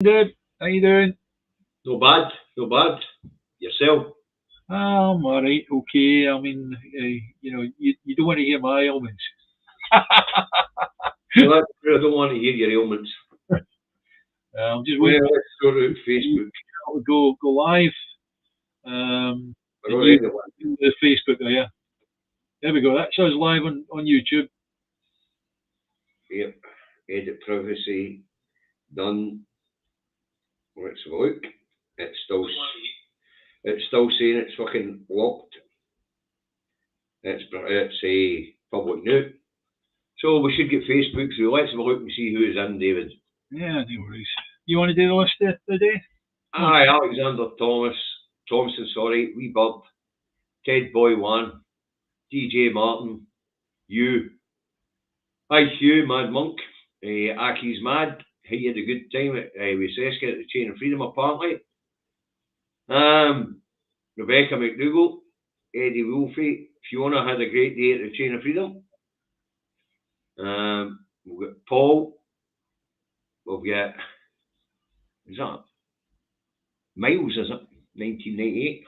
Good. How you doing? No bad, no bad. Yourself? I'm all right. Okay. I mean, you don't want to hear my ailments. Well, that's true. I don't want to hear your ailments. I'm just Well, waiting for let's go to you Facebook. to go live. We're And you already one. do the Facebook, oh yeah. There we go. That shows live on YouTube. Yep. Edit privacy done. Let's have a look. It's still saying it's fucking locked. It's a public note. So we should get Facebook through. Let's have a look and see who is in, David. Yeah, no worries. You want to do the list of the day? Aye, Alexander Thompson, sorry, Wee Bird, Ted Boy One, DJ Martin, you. Hi Hugh, Mad Monk, Aki's Mad. He had a good time with Seska at the Chain of Freedom apparently. Rebecca McDougall, Eddie Wolfie, Fiona had a great day at the Chain of Freedom. We've got Paul. We've got, is that Miles, is it? 1998.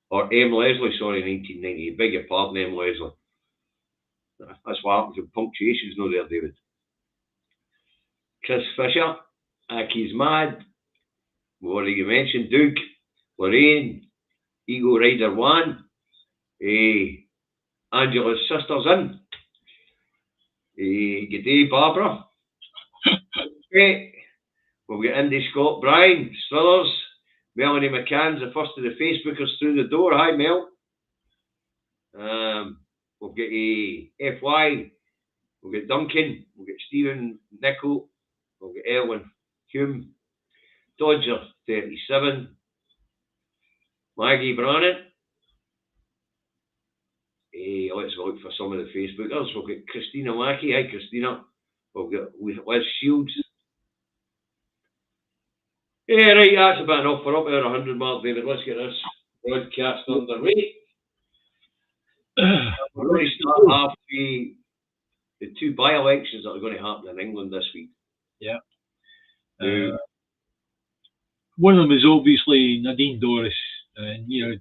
Or M. Leslie, sorry, 1998. Beg your pardon, M. Leslie. That's what happens with punctuation's no there, David. Chris Fisher, Aki's Mad. We've already mentioned Doug, Lorraine, Eagle Rider One, Angela's sisters in, good day Barbara, great. We've got Indy Scott, Brian, Struthers, Melanie McCann's the first of the Facebookers through the door. Hi Mel. We've got FY, we've got Duncan, we've got Stephen Nichol, we've got Erwin Hume, Dodger 37, Maggie Brannan. Let's look for some of the Facebookers. We've got Christina Mackey. Hi Christina. We've got Liz Shields. Yeah, right, that's about enough. We're up at 100 mark, David. Let's get this broadcast underway. We're going to start off the two by-elections that are going to happen in England this week. Yeah. One of them is obviously Nadine Dorris, and the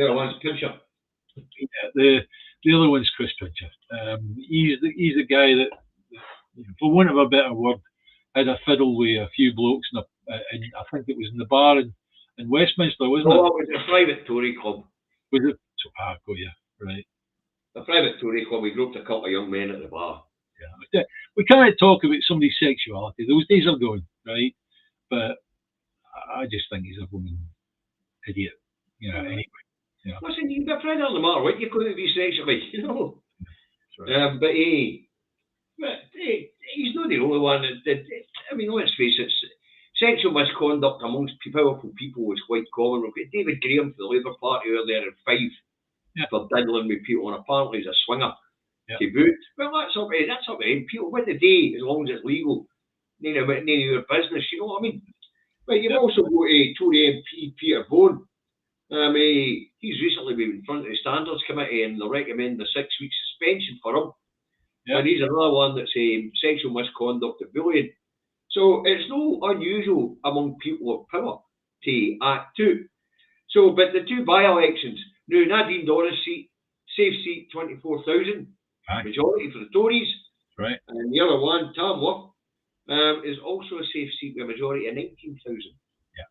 other one's Pincher. Yeah, the other one's Chris Pincher. He's the guy that, for want of a better word, had a fiddle with a few blokes, and I think it was in the bar in Westminster, wasn't it? Oh, it was a private Tory club. Was it? Got you right. A private Tory club. We grouped a couple of young men at the bar. Yeah, we can't talk about somebody's sexuality. Those days are gone, right? But I just think he's a woman idiot. Anyway. Yeah. Listen, you can be a predator no matter what you couldn't be sexually, Right. But he's not the only one. I mean, let's face it, sexual misconduct amongst powerful people is quite common. We've got David Graham for the Labour Party earlier in 5 for diddling with people, and apparently he's a swinger to boot. Well, that's up to him. People win the day as long as it's legal. None of your business, you know what I mean? But you've also got Tory MP Peter Bone. He's recently been in front of the Standards Committee and they'll recommend a 6-week suspension for him. Yeah. And he's another one that's sexual misconduct and bullying. So it's no unusual among people of power to act too. So, but the two by-elections, now Nadine Dorris seat, safe seat 24,000, majority for the Tories. Right. And the other one, Tamworth, is also a safe seat with a majority of 19,000. Yeah.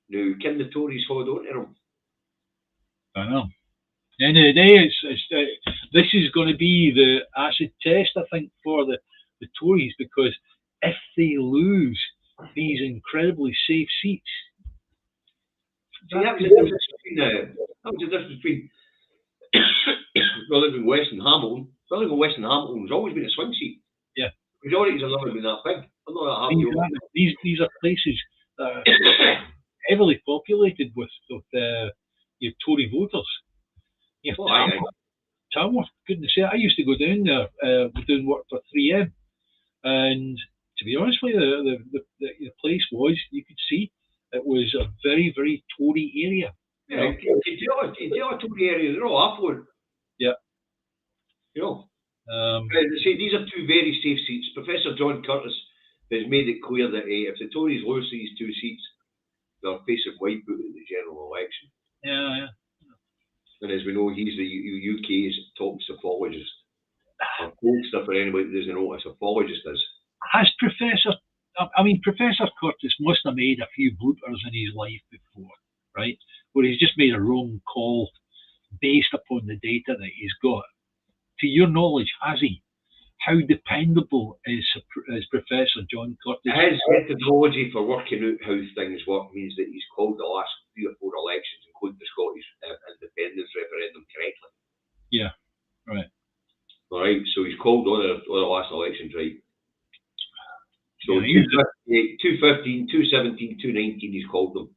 Now, can the Tories hold on to them? I know. At the end of the day, this is going to be the acid test, I think, for the Tories, because if they lose these incredibly safe seats, that was the difference between Rutherglen West and Hamilton. Rutherglen West and Hamilton has always been a swing seat. Yeah. Majorities have never been that big. These are places that are heavily populated with your Tory voters. Tamworth, goodness sake, I used to go down there doing work for 3M, and to be honest with you, the place was, you could see, it was a very, very Tory area. Yeah, the other Tory area, they're all affluent. Yeah. These are two very safe seats. Professor John Curtis has made it clear that if the Tories lose these 2 seats, they're facing whiteout in the general election. Yeah. And as we know, he's the UK's top psephologist. Or pollster for anybody that doesn't know what a psephologist is. Has Professor Curtis must have made a few bloopers in his life before, right? Where he's just made a wrong call based upon the data that he's got. To your knowledge, has he? How dependable is Professor John Curtis? His methodology for working out how things work means that he's called the last 3 or 4 elections, including the Scottish independence referendum, correctly. Yeah, right. All right, so he's called all the last elections right. So yeah, 215, 217, 219, he's called them.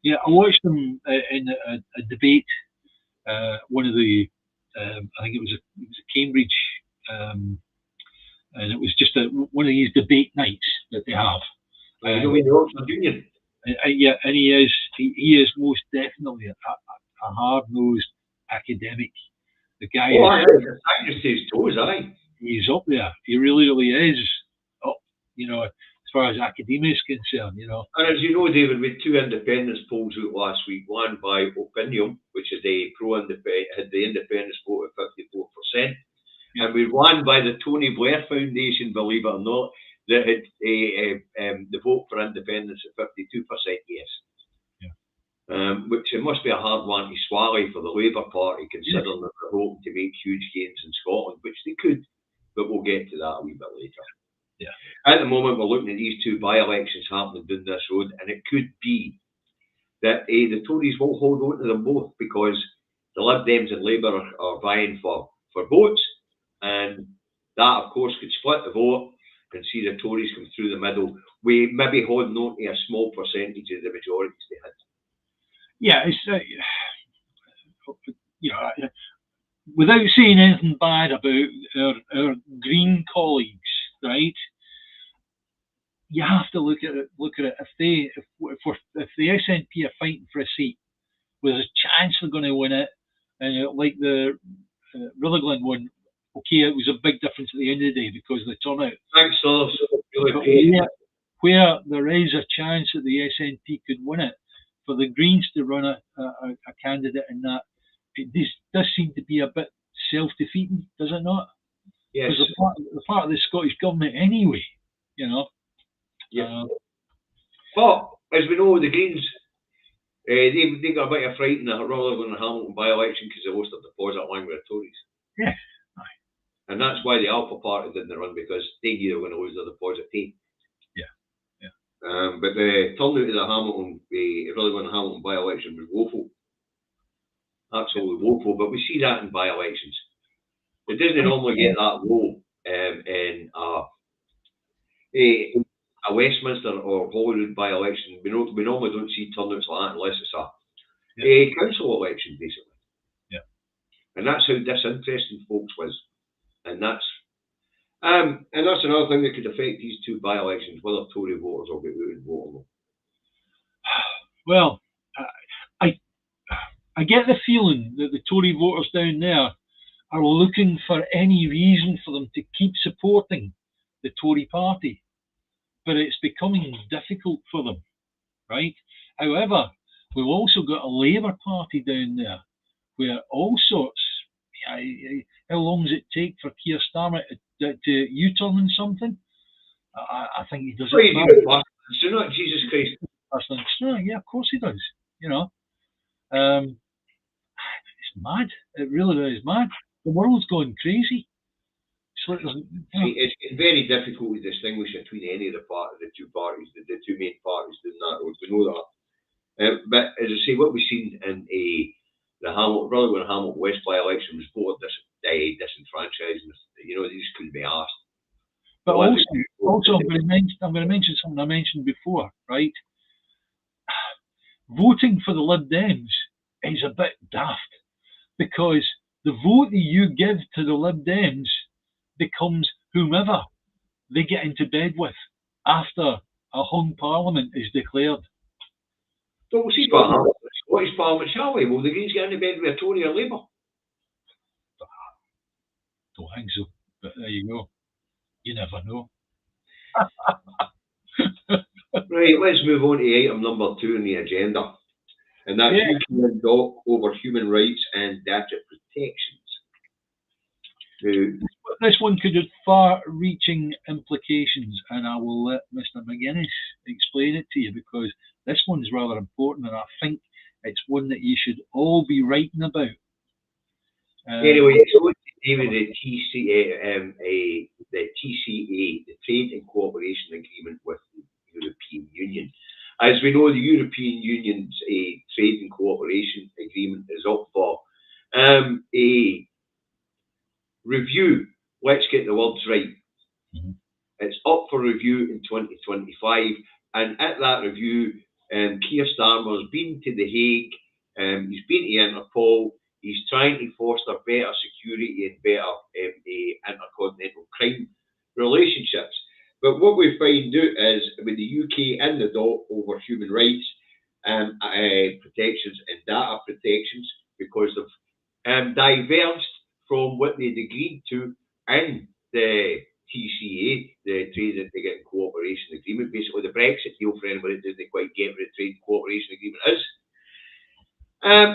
Yeah, I watched him in a debate. One of the, I think it was a Cambridge, and it was just one of these debate nights that they have. You mean the Oxford Union? Yeah, and he is most definitely a hard-nosed academic. The guy his toes, aye. He's up there. He really, really is up, as far as academia is concerned, And as you know, David, we had 2 independence polls out last week, one by Opinion, which is a pro-independent, had the independence vote at 54%, and we had one by the Tony Blair Foundation, believe it or not, that had the vote for independence at 52% yes. Which it must be a hard one to swallow for the Labour Party, considering that they're hoping to make huge gains in Scotland, which they could, but we'll get to that a wee bit later. Yeah. At the moment, we're looking at these 2 by-elections happening down this road, and it could be that the Tories will hold on to them both, because the Lib Dems and Labour are vying for votes, and that, of course, could split the vote and see the Tories come through the middle, with maybe holding on to a small percentage of the majorities they had. Yeah, it's without saying anything bad about our Green colleagues, right? You have to look at it. If the SNP are fighting for a seat, there's a chance they're going to win it, and like the Rutherglen one, okay, it was a big difference at the end of the day because of the turnout. Thanks, so where there is a chance that the SNP could win it, for the Greens to run a candidate in that, this does seem to be a bit self-defeating, does it not? Yes. Because they're part of the Scottish government anyway, Yeah. But as we know, the Greens, they got a bit of fright in the Rutherglen and Hamilton by-election because they lost their deposit line with the Tories. Yeah. And that's why the Alpha Party didn't run, because they knew they were going to lose their deposit too. But the turnout of the Hamilton, Rutherglen and Hamilton by-election was woeful. Absolutely woeful. But we see that in by-elections. It doesn't normally get that low in a Westminster or Holyrood by-election. We normally don't see turnouts like that unless it's a council election, basically. Yeah. And that's how disinterested folks was. And that's another thing that could affect these 2 by-elections, whether Tory voters will get out and vote or not. Well, I get the feeling that the Tory voters down there are looking for any reason for them to keep supporting the Tory party, but it's becoming difficult for them, right? However, we've also got a Labour Party down there where all sorts. How long does it take for Keir Starmer to U-turn on something? I think he does it. Not Jesus Christ. Yeah, of course he does. It's mad. It really is mad. The world's going crazy. It's very difficult to distinguish between any of the 2 parties, the 2 main parties doing that. We know that. But as I say, what we've seen in the Rutherglen and Hamilton West by-election was voter disenfranchising. They just couldn't be asked. But also, I'm going to mention something I mentioned before, right? Voting for the Lib Dems is a bit daft, because the vote that you give to the Lib Dems becomes whomever they get into bed with after a hung parliament is declared. So we'll see what happens. Scottish Parliament, shall we? Will the Greens get into bed with a Tory or Labour? Don't think so, but there you go. You never know. Right, let's move on to item number 2 on the agenda. And that's UK and DOC over human rights and data protections. This one could have far-reaching implications, and I will let Mr. McGuinness explain it to you, because this one's rather important, and I think it's one that you should all be writing about. Anyway, so David, the TCA, the Trade and Cooperation Agreement with the European Union. As we know, the European Union's Trade and Cooperation Agreement is up for a review. Let's get the words right. It's up for review in 2025, and at that review, Keir Starmer's been to The Hague, he's been to Interpol, he's trying to foster better security and better intercontinental crime relationships. But what we find out is, with the UK and the DOC over human rights protections and data protections, because they've diverged from what they'd agreed to in the TCA, the Trade and Cooperation Agreement, basically the Brexit deal, for anybody that doesn't quite get what the Trade and Cooperation Agreement is.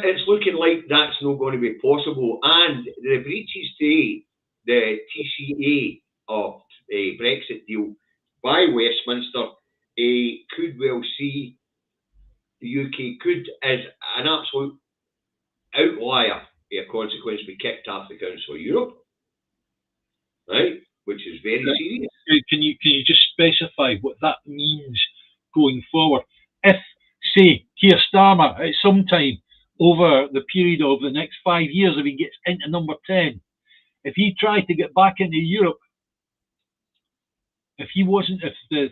It's looking like that's not going to be possible, and the breaches to the TCA of a Brexit deal by Westminster could well see the UK could, as an absolute outlier, a consequence, be kicked off the Council of Europe, right? Which is very serious. Can you just specify what that means going forward? If, say, Keir Starmer at some time over the period of the next 5 years, if he gets into number 10, if he tried to get back into Europe, if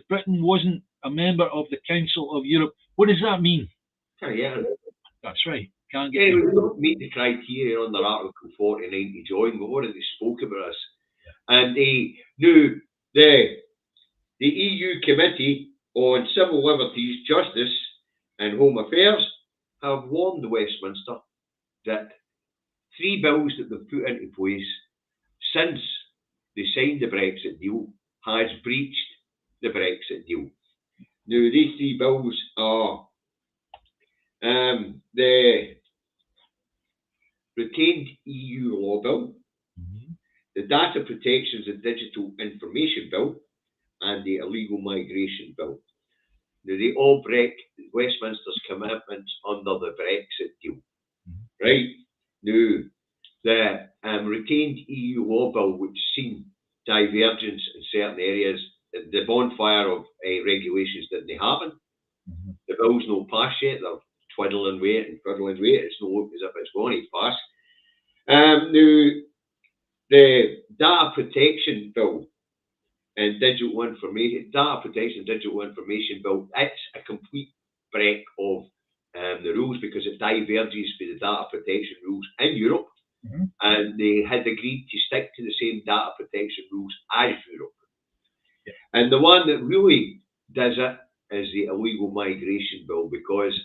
Britain wasn't a member of the Council of Europe, what does that mean? That's right. Can't get. Anyway, we don't meet the criteria under Article 49 to join. We've already spoke about this. And the EU Committee on Civil Liberties, Justice and Home Affairs have warned Westminster that 3 bills that they've put into place since they signed the Brexit deal has breached the Brexit deal. Now, these 3 bills are the Retained EU Law Bill, the Data Protections and Digital Information Bill, and the Illegal Migration Bill. Now, they all break Westminster's commitments under the Brexit deal. Right? Now, the Retained EU Law Bill, which seen divergence in certain areas, the bonfire of regulations that they haven't. The bill's not passed yet. They're twiddling away and fiddling away. It's not as if it's going to pass. Now, the Data Protection Bill and Data Protection and Digital Information Bill, it's a complete break of the rules, because it diverges with the data protection rules in Europe, and they had agreed to stick to the same data protection rules as Europe. And the one that really does it is the Illegal Migration Bill, because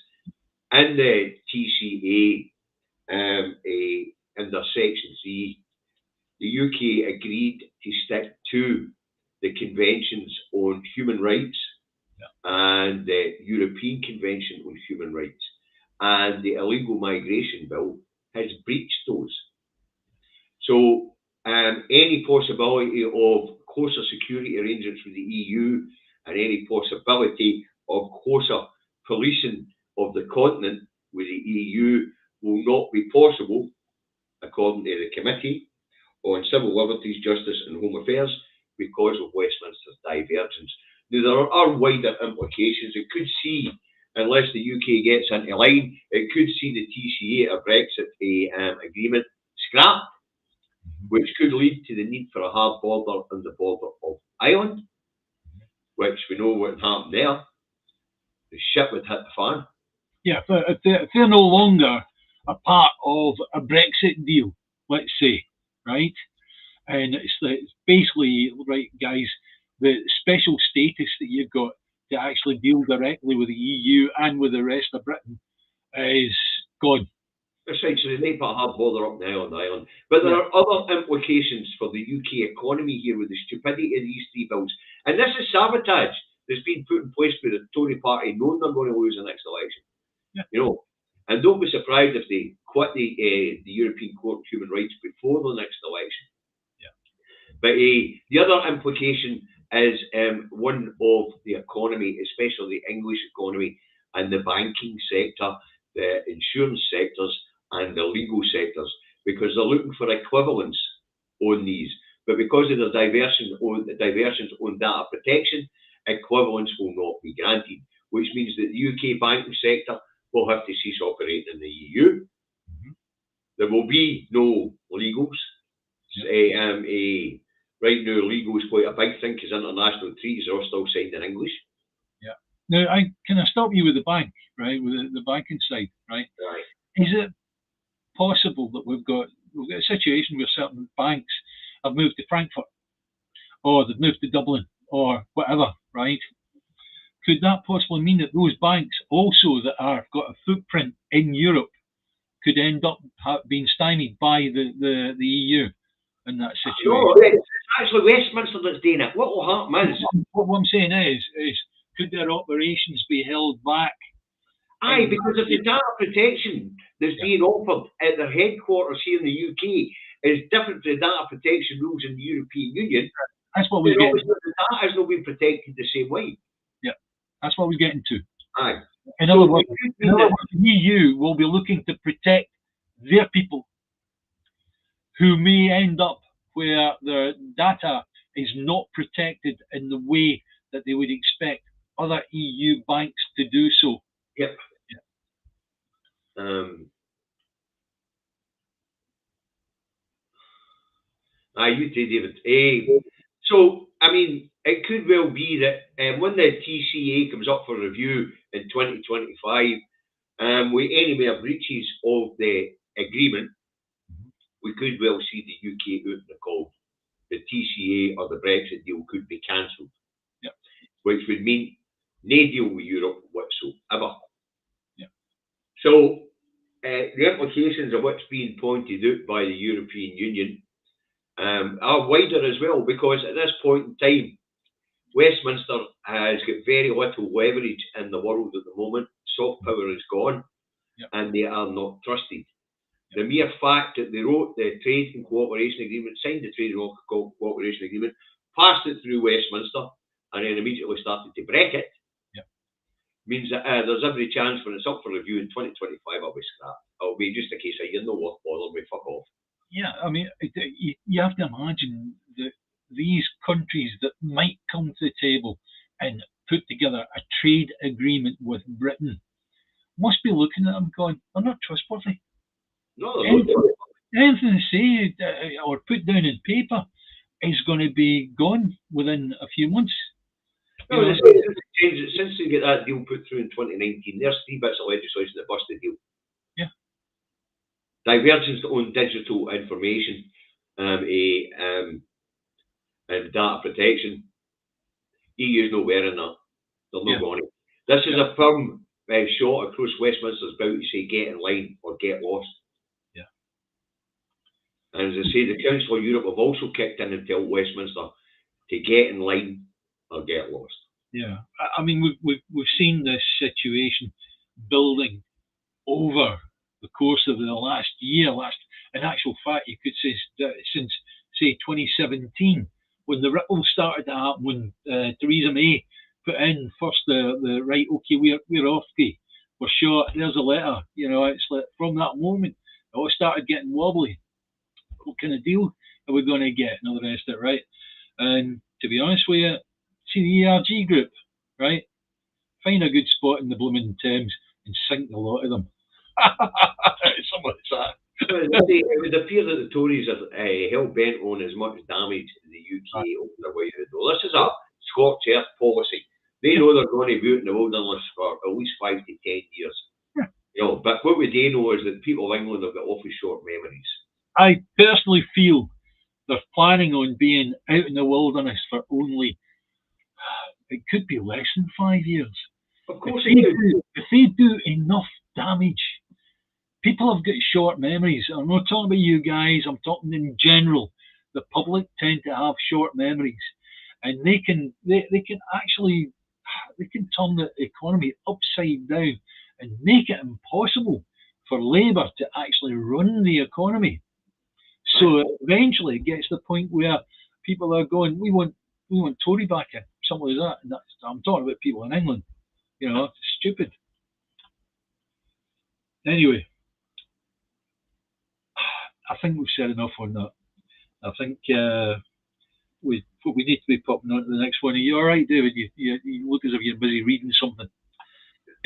in the TCA, under Section 3, the UK agreed to stick to the Conventions on Human Rights and the European Convention on Human Rights. And the Illegal Migration Bill has breached those. So any possibility of closer security arrangements with the EU and any possibility of closer policing of the continent with the EU will not be possible, according to the Committee on Civil Liberties, Justice and Home Affairs, because of Westminster's divergence. Now, there are wider implications. It could see, unless the UK gets into line, it could see the TCA or Brexit agreement scrapped, which could lead to the need for a hard border on the border of Ireland, which we know what happened there. The shit would hit the fan. Yeah, but if they're no longer a part of a Brexit deal, let's say, right? And it's basically, right, guys, the special status that you've got to actually deal directly with the EU and with the rest of Britain is gone. That's right, so they may put a hard border up now on Ireland. But there are other implications for the UK economy here with the stupidity of these 3 bills. And this is sabotage. that's been put in place by the Tory party, knowing they're going to lose the next election. Yeah. You know, and don't be surprised if they quit the European Court of Human Rights before the next election. Yeah. But the other implication is one of the economy, especially the English economy and the banking sector, the insurance sectors, and the legal sectors, because they're looking for equivalence on these. But because of the diversions on data protection, equivalence will not be granted, which means that the UK banking sector will have to cease operating in the EU. Mm-hmm. There will be no legals. Right now, legal is quite a big thing because international treaties are all still signed in English. Yeah. Now, can I stop you with the bank, right? With the banking side, right? Right. Is it possible that we've got a situation where certain banks have moved to Frankfurt, or they've moved to Dublin, or whatever, right? Could that possibly mean that those banks also that have got a footprint in Europe could end up being stymied by the EU in that situation? No, it's actually Westminster that's doing it. What will happen is... What I'm saying is could their operations be held back? Aye, because if the data protection that's being offered at their headquarters here in the UK is different to the data protection rules in the European Union, that's what we're getting. The data is not being protected the same way. Yeah, that's what we're getting to. Aye. In other words, the EU will be looking to protect their people, who may end up where their data is not protected in the way that they would expect other EU banks to do so. Yep. You too, David. So, I mean, it could well be that when the TCA comes up for review in 2025, with any more breaches of the agreement, we could well see the UK out in the cold. The TCA or the Brexit deal could be cancelled, which would mean no deal with Europe whatsoever. Yeah. So, the implications of what's being pointed out by the European Union are wider as well, because at this point in time, Westminster has got very little leverage in the world at the moment. Soft power is gone, and they are not trusted. The mere fact that they wrote the Trade and Cooperation Agreement, signed the Trade and Cooperation Agreement, passed it through Westminster, and then immediately started to break it, means that there's every chance when it's up for review in 2025, it'll be scrapped. It'll be just a case of you're not worth bothering with, fuck off. Yeah, I mean, you have to imagine that these countries that might come to the table and put together a trade agreement with Britain must be looking at them going, they're not trustworthy. No, they're not. Anything they say or put down in paper is going to be gone within a few months. No, since they get that deal put through in 2019, there's 3 bits of legislation that bust the deal. Yeah. Divergence on digital information and data protection. EU's nowhere in that. They're not going to. This is a firm shot across Westminster's bout to say get in line or get lost. Yeah. And as I say, the Council of Europe have also kicked in and told Westminster to get in line or get lost. Yeah, I mean, we've seen this situation building over the course of the last year. In actual fact, you could say since, say, 2017, when the ripples started to happen, when Theresa May put in first the right, okay, we're off, we're short, there's a letter. You know, it's like from that moment, it all started getting wobbly. What kind of deal are we going to get? And all the rest of it, right? And to be honest with you, see the ERG group, right? Find a good spot in the blooming Thames and sink the lot of them. Something like that. It would appear that the Tories are hell-bent on as much damage in the UK open their way out the door. This is a scorched earth policy. They know they're going to be out in the wilderness for at least 5 to 10 years. Yeah. You know, but what we do know is that people of England have got awfully short memories. I personally feel they're planning on being out in the wilderness for only, it could be less than 5 years. Of course if they do enough damage, people have got short memories. I'm not talking about you guys, I'm talking in general. The public tend to have short memories, and they can actually they can turn the economy upside down and make it impossible for Labour to actually run the economy. So eventually it gets to the point where people are going, we want Tory back in, something like that. And I'm talking about people in England. Stupid. Anyway, I think we've said enough on that. I think we need to be popping on to the next one. Are you all right, David? You look as if you're busy reading something.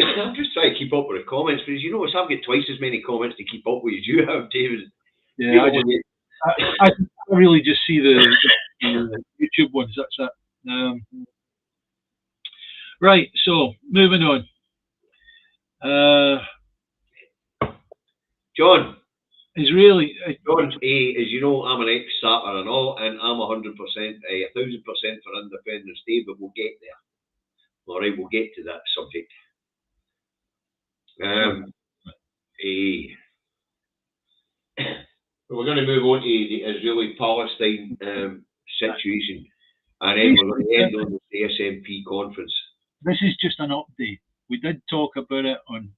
I'm just trying to keep up with the comments, because you notice I've got twice as many comments to keep up with as you have, David. Yeah, I really just see the YouTube ones. That's it. Right, so moving on. John. Israeli. John, as you know, I'm an ex-Satter and all, and I'm 100%, 1,000% for Independence Day, but we'll get there. All right, we'll get to that subject. We're going to move on to the Israeli-Palestine situation, and then we're going to end on the SNP conference. This is just an update. We did talk about it on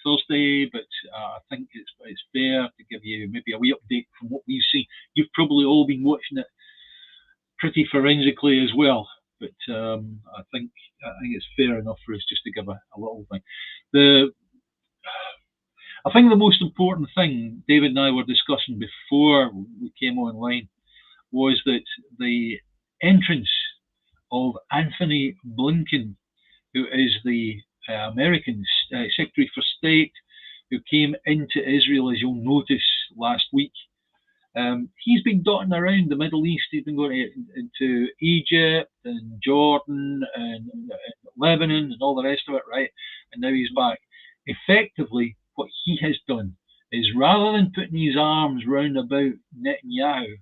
Thursday, but I think it's fair to give you maybe a wee update from what we've seen. You've probably all been watching it pretty forensically as well, but I think it's fair enough for us just to give a little thing. I think the most important thing David and I were discussing before we came online was that the entrance of Anthony Blinken, who is the American Secretary for State, who came into Israel, as you'll notice, last week. He's been dotting around the Middle East. He's been going into Egypt and Jordan and Lebanon and all the rest of it, right? And now he's back. Effectively, what he has done is, rather than putting his arms round about Netanyahu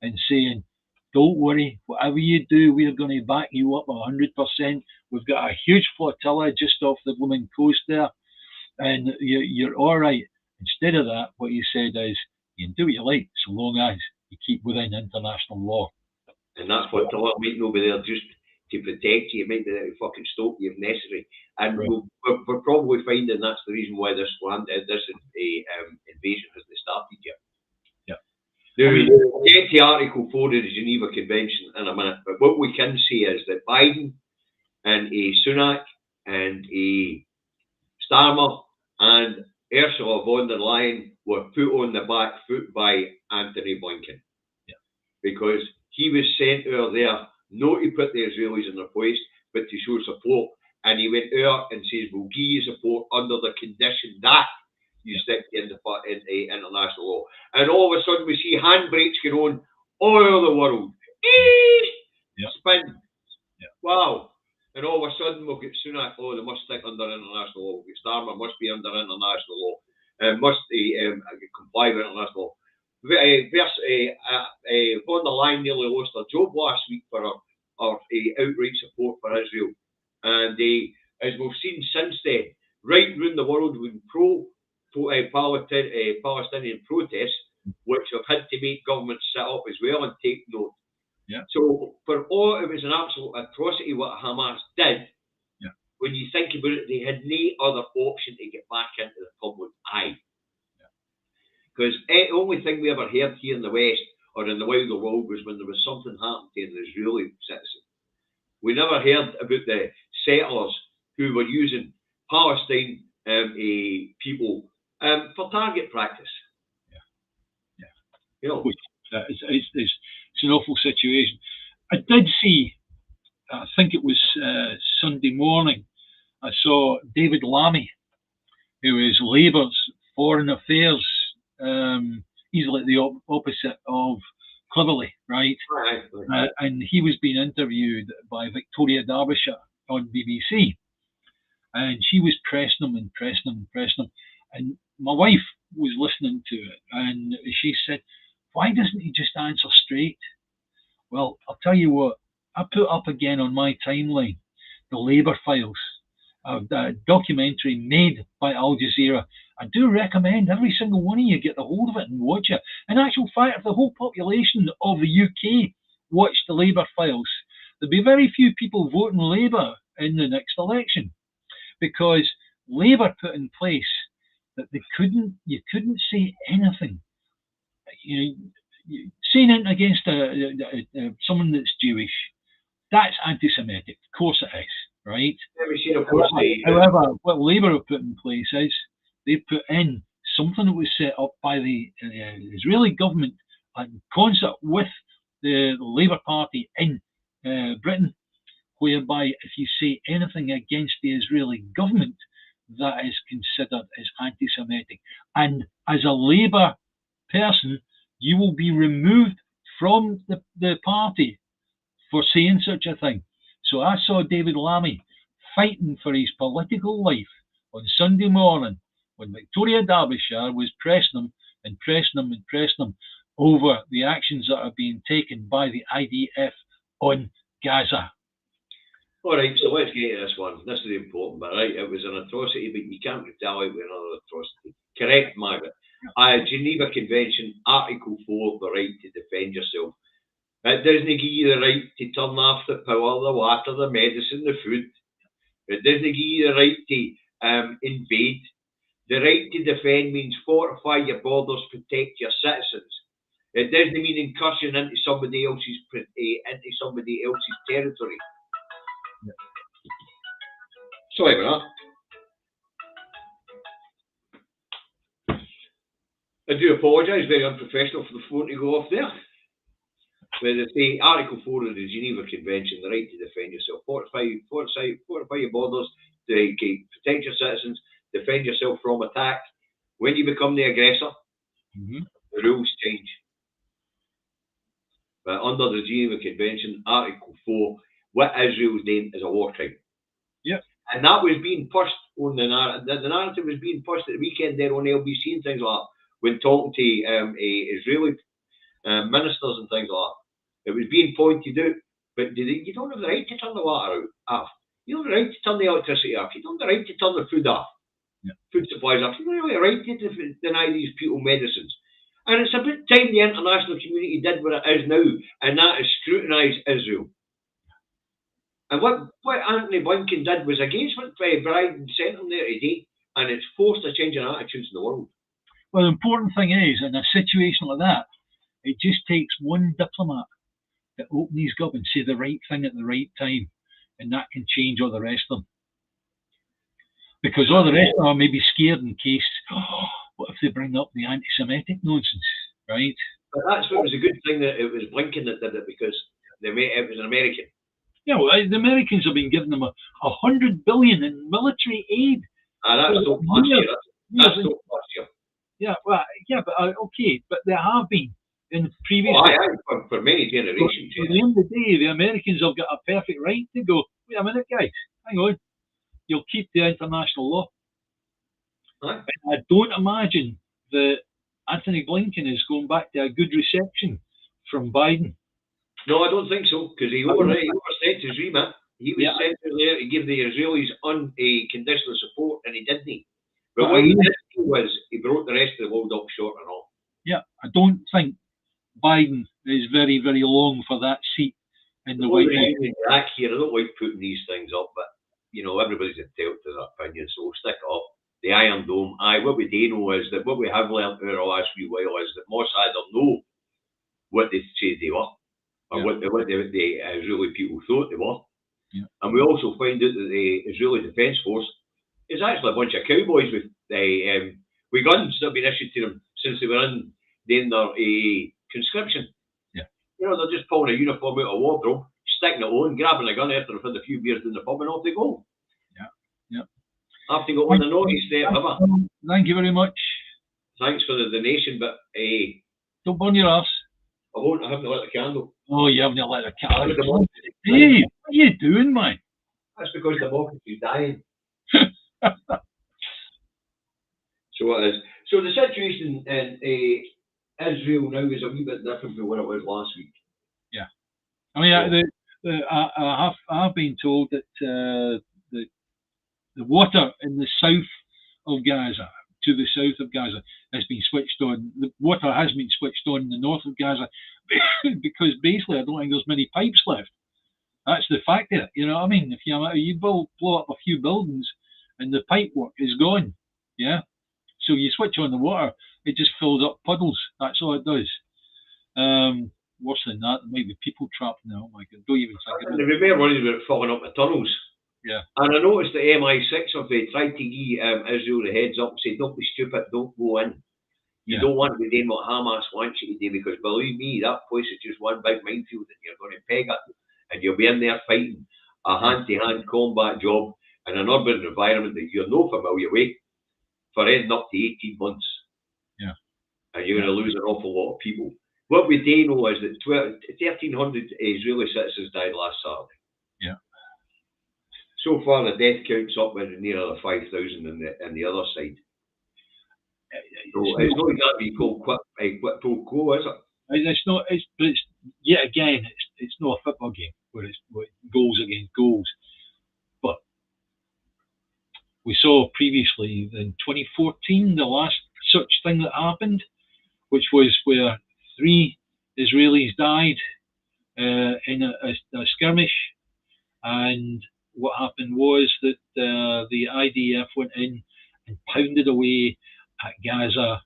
and saying, don't worry, whatever you do, we're going to back you up 100%. We've got a huge flotilla just off the blooming coast there, and you're all right. Instead of that, what he said is, you can do what you like, so long as you keep within international law. And that's what the law might not be there just to protect you. It might be there to fucking stop you if necessary. And right. we're probably finding that's the reason why this invasion hasn't started yet. Now, we'll get to Article 4 of the Geneva Convention in a minute, but what we can see is that Biden and Sunak and Starmer and Ursula von der Leyen were put on the back foot by Anthony Blinken. Yeah. Because he was sent out there not to put the Israelis in their place, but to show support. And he went out and says, we'll give you support under the condition that you stick in international law. And all of a sudden we see handbrakes going on all over the world. Spin. Yeah. Wow. And all of a sudden we'll get Sunak, they must stick under international law. We'll get Starmer, must be under international law. Must comply with international law. Von der Leyen nearly lost her job last week for her outright support for Israel. And as we've seen since then, right around the world, when Palestinian protests, which have had to make governments sit up as well and take note. Yeah. So for all, it was an absolute atrocity what Hamas did. Yeah. When you think about it, they had no other option to get back into the public eye. Because the only thing we ever heard here in the West or in the wider world was when there was something happening to an Israeli citizen. We never heard about the settlers who were using Palestine people for target practice. It's an awful situation. I did see, I think it was Sunday morning, I saw David Lammy, who is Labour's Foreign Affairs. He's like the opposite of Cleverly, right? And he was being interviewed by Victoria Derbyshire on BBC. And she was pressing him. And my wife was listening to it, and she said, why doesn't he just answer straight? Well, I'll tell you what, I put up again on my timeline the Labour Files, a documentary made by Al Jazeera. I do recommend every single one of you get the hold of it and watch it. In actual fact, if the whole population of the UK watched the Labour Files, there'd be very few people voting Labour in the next election, because Labour put in place that you couldn't say anything. Saying it against someone that's Jewish, that's anti-Semitic. Of course it is, right? However, what Labour have put in place is they've put in something that was set up by the Israeli government in concert with the Labour Party in Britain, whereby if you say anything against the Israeli government, that is considered as anti-Semitic. And as a Labour person, you will be removed from the party for saying such a thing. So I saw David Lammy fighting for his political life on Sunday morning when Victoria Derbyshire was pressing him over the actions that are being taken by the IDF on Gaza. All right, so let's get to this one. This is the important bit, right? It was an atrocity, but you can't retaliate with another atrocity. Correct, Margaret. Geneva Convention, Article 4, the right to defend yourself. It doesn't give you the right to turn off the power, the water, the medicine, the food. It doesn't give you the right to invade. The right to defend means fortify your borders, protect your citizens. It doesn't mean incursion into somebody else's territory. Sorry about that. I do apologise, very unprofessional for the phone to go off there. But they say Article 4 of the Geneva Convention, the right to defend yourself, fortify your borders, to protect your citizens, defend yourself from attack. When you become the aggressor, the rules change. But under the Geneva Convention, Article 4, what Israel's doing is a war crime. Yep. And that was being pushed on the narrative. The narrative was being pushed at the weekend there on LBC and things like that, when talking to Israeli ministers and things like that. It was being pointed out, but you don't have the right to turn the water off. You don't have the right to turn the electricity off. You don't have the right to turn the food off. Yeah. Food supplies off. You don't have the right to deny these people medicines. And it's about time the international community did what it is now, and that is scrutinise Israel. And what Anthony Blinken did was against what Biden sent him there today, and it's forced a change in attitudes in the world. Well, the important thing is, in a situation like that, it just takes one diplomat to open his gob and say the right thing at the right time, and that can change all the rest of them. Because all the rest of them may be scared in case, what if they bring up the anti-Semitic nonsense, right? But that's what was a good thing, that it was Blinken that did it, because it was an American. Yeah, well, the Americans have been giving them $100 billion in military aid. That's so last year. That's so last year. Yeah, well, yeah, but okay, but there have been in previous. For many generations. At the end of the day, the Americans have got a perfect right to go, wait a minute, guys, hang on, you'll keep the international law. Huh? I don't imagine that Anthony Blinken is going back to a good reception from Biden. No, I don't think so, because he overstepped his remit. He was sent there to give the Israelis unconditional support, and he didn't. But what he did was he brought the rest of the world up short and all. Yeah, I don't think Biden is very, very long for that seat in the White House. Here, I don't like putting these things up, but everybody's entitled to their opinion, so we'll stick it up. The Iron Dome. What we do know is that what we have learned over the last wee while is that Mossad don't know what they say they were, or what the Israeli people thought they were. Yeah. And we also find out that the Israeli Defence Force is actually a bunch of cowboys with guns that have been issued to them since they were in doing their conscription. Yeah. They're just pulling a uniform out of a wardrobe, sticking it on, grabbing a gun after they've had a few beers in the pub, and off they go. Yeah. After got on the naughty step ever. Thank you very much. Thanks for the donation, but don't burn your arse. I won't. I haven't lit the candle. Oh, you haven't lit the candle. Hey, what are you doing, man? That's because democracy's dying. So it is. So the situation in Israel now is a wee bit different from what it was last week. Yeah. I mean, I have been told that the water in the south of Gaza, to the south of Gaza, has been switched on. The water has been switched on in the north of Gaza because basically I don't think there's many pipes left. That's the fact of it. You know what I mean? If you blow up a few buildings and the pipework is gone, yeah. So you switch on the water, it just fills up puddles. That's all it does. Worse than that, there might be people trapped in there. Oh my God, don't even think And of it. the repair worries about filling up the tunnels. Yeah. And I noticed the MI6 have tried to give Israel the heads up and say, don't be stupid, don't go in. You don't want to be doing what Hamas wants you to do, because believe me, that place is just one big minefield and you're going to peg it. And you'll be in there fighting a hand-to-hand combat job in an urban environment that you're not familiar with for ending up to 18 months. Yeah. And you're going to lose an awful lot of people. What we do know is that 1,300 Israeli citizens died last Saturday. Yeah. So far, the death count's up with near 5,000 on the other side. So it's not exactly called quit pro quo, is it? It's not. But it's yet again. It's not a football game where it's goals against goals. But we saw previously in 2014 the last such thing that happened, which was where 3 Israelis died in a skirmish, and what happened was that the IDF went in and pounded away at Gaza,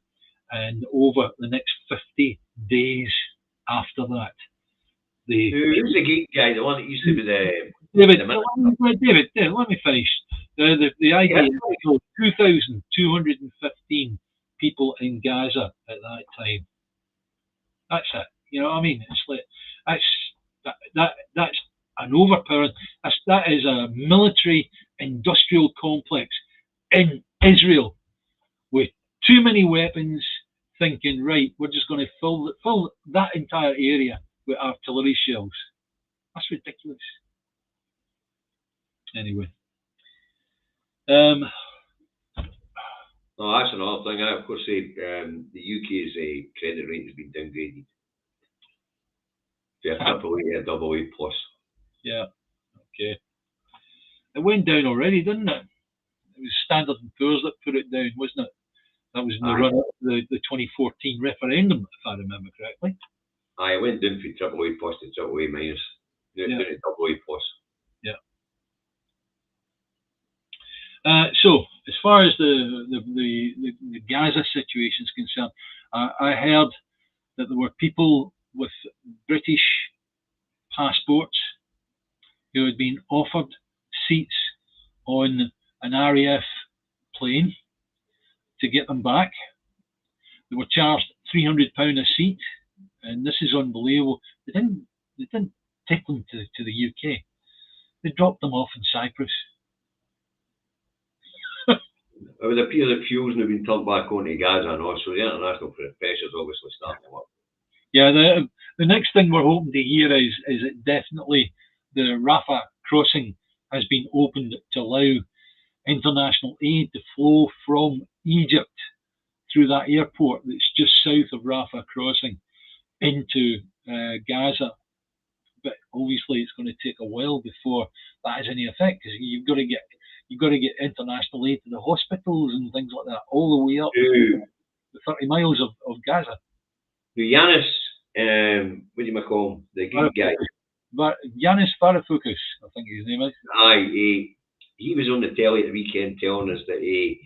and over the next 50 days after that, who's the Greek guy, the one that used to be David, let me finish. The IDF killed 2,215 people in Gaza at that time. That's it. You know what I mean? It's like that's an overpowering. That is a military industrial complex in Israel with too many weapons. Thinking, right, we're just going to fill that entire area with artillery shells. That's ridiculous. Anyway. No, that's another thing. I of course say the UK's credit rating has been downgraded. Yeah, AA, AA plus. Yeah. Okay. It went down already, didn't it? It was Standard & Poor's that put it down, wasn't it? That was in the run up to the 2014 referendum, if I remember correctly. It went down from AA plus to AA minus. Down to AA plus. Yeah. So, as far as the Gaza situation is concerned, I heard that there were people with British passports who had been offered seats on an RAF plane to get them back. They were charged £300 a seat, and this is unbelievable. They didn't take them to the UK. They dropped them off in Cyprus. It would appear that fuel's now been turned back on to Gaza and also the international pressure's obviously starting to work. Yeah, the next thing we're hoping to hear is that definitely the Rafah crossing has been opened to allow international aid to flow from Egypt through that airport that's just south of Rafah crossing into Gaza. But obviously it's going to take a while before that has any effect, because you've got to get international aid to the hospitals and things like that all the way up to the 30 miles of Gaza. Yanis, what do you call him? The Greek guy. Yanis Varoufakis, I think his name is. Aye, he was on the telly at the weekend telling us that the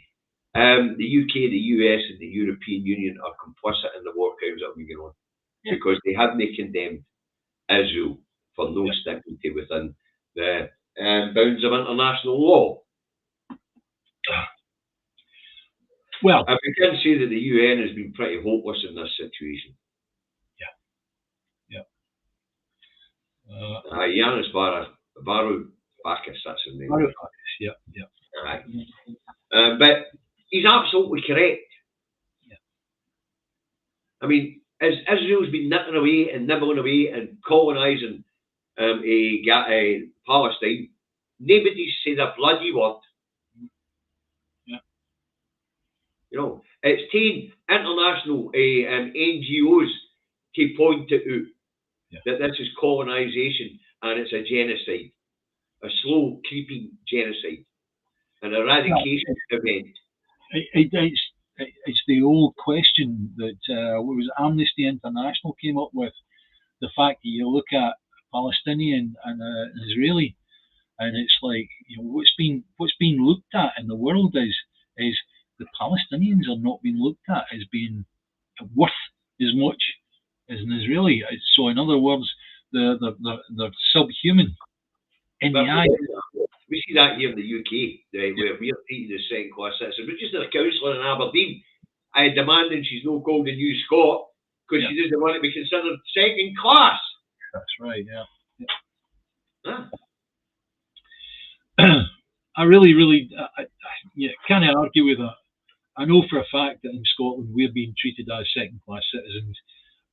UK, the US, and the European Union are complicit in the war crimes that have been going on, because they haven't condemned Israel for no sticking to within the bounds of international law. Well, and we can say that the UN has been pretty hopeless in this situation. Yanis Varoufakis, that's his name. Varoufakis, yeah. Right. But he's absolutely correct. Yeah. I mean, as Israel's been nipping away and nibbling away and colonising Palestine, nobody's said a bloody word. Yeah. You know, it's taken international NGOs to point it out that this is colonisation and it's a genocide, a slow, creeping genocide, an eradication event. It's the old question that what was Amnesty International came up with. The fact that you look at Palestinian and an Israeli, and it's like, what's being looked at in the world is the Palestinians are not being looked at as being worth as much as an Israeli. So in other words, they're subhuman in the eye. We see that here in the UK, right, where we're treated as second-class citizens. But just a councillor in Aberdeen, demanding she's no called a new Scot because she doesn't want to be considered second class. That's right, yeah. Huh? I really can't argue with that. I know for a fact that in Scotland we're being treated as second-class citizens,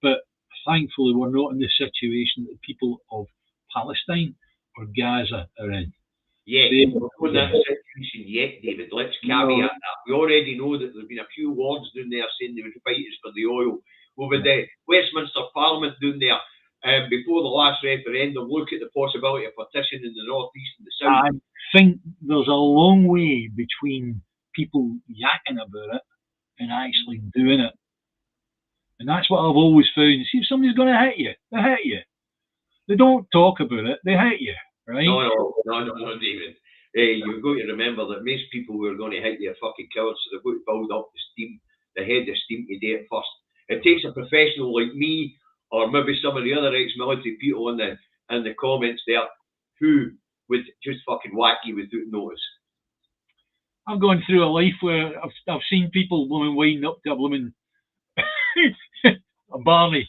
but thankfully we're not in the situation that the people of Palestine or Gaza are in. Yet, we're not in that situation yet, David. Let's caveat that. We already know that there's been a few lords down there saying they would fight us for the oil. Over the Westminster Parliament down there, before the last referendum, look at the possibility of partition in the north east and the south. I think there's a long way between people yakking about it and actually doing it. And that's what I've always found. See, if somebody's going to hit you, they hit you. They don't talk about it, they hit you, right? No, David. You've got to remember that most people who are going to hit you are fucking cowards, so they've got to build up the steam, the head of steam to do it first. It takes a professional like me, or maybe some of the other ex-military people in the comments there, who would just fucking whack you without notice. I've gone through a life where I've seen people winding up to a blooming a Barney.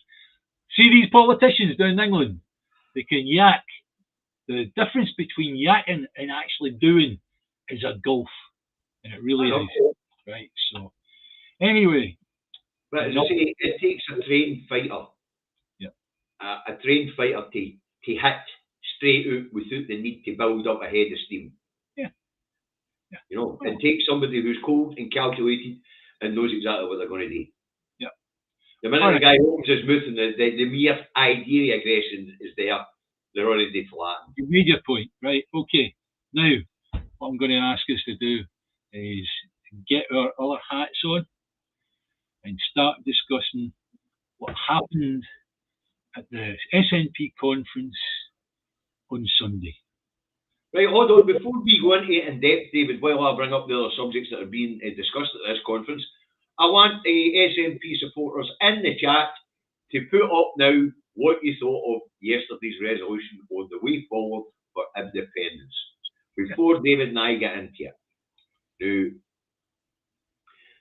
See these politicians down in England? They can yak. The difference between yakking and actually doing is a gulf, and it really is. Right. So, anyway, but as I say, it takes a trained fighter. Yeah. A trained fighter to hit straight out without the need to build up a head of steam. Yeah. It takes somebody who's cold and calculated and knows exactly what they're going to do. Yeah. The minute the guy opens his mouth and the mere idea of aggression is there, they're already flattened. You made your point, right? Okay. Now, what I'm going to ask us to do is get our other hats on and start discussing what happened at the SNP conference on Sunday. Right, hold on. Before we go into it in depth, David, while I bring up the other subjects that are being discussed at this conference, I want SNP supporters in the chat to put up now what you thought of yesterday's resolution on the way forward for independence. Before David and I get into it. Now,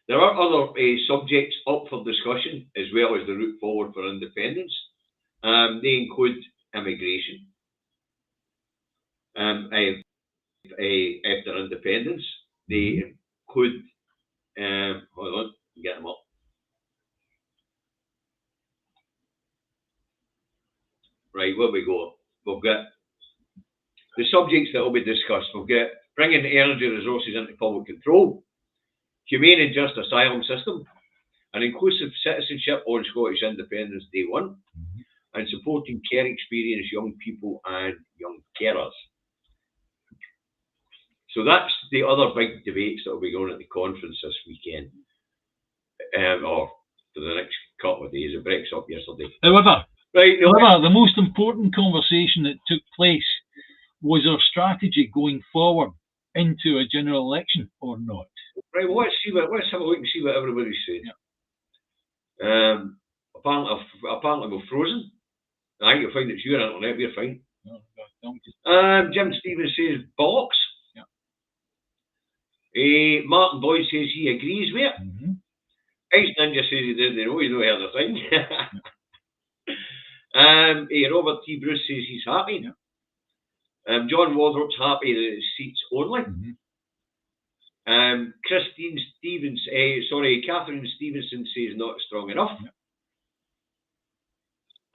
there are other subjects up for discussion as well as the route forward for independence. They include immigration. After independence, they include, hold on, get them up. Right, where we go? We've got the subjects that will be discussed. We've got bringing energy resources into public control, humane and just asylum system, an inclusive citizenship on Scottish independence day one, and supporting care experience young people and young carers. So that's the other big debates that will be going at the conference this weekend, or for the next couple of days. It breaks up yesterday. However, the most important conversation that took place was our strategy going forward into a general election or not. Right, well, let's have a look and see what everybody's saying. Yeah. Apparently we're frozen. I think you'll find it's your internet, we're fine. Jim Stevens says bollocks. Yeah. Martin Boyd says he agrees with it. Ice Ninja says he didn't know, he's not heard a thing. Robert T. Bruce says he's happy. Yeah. John Waldrop's happy that it's seats only. Catherine Stevenson says not strong enough. Yeah.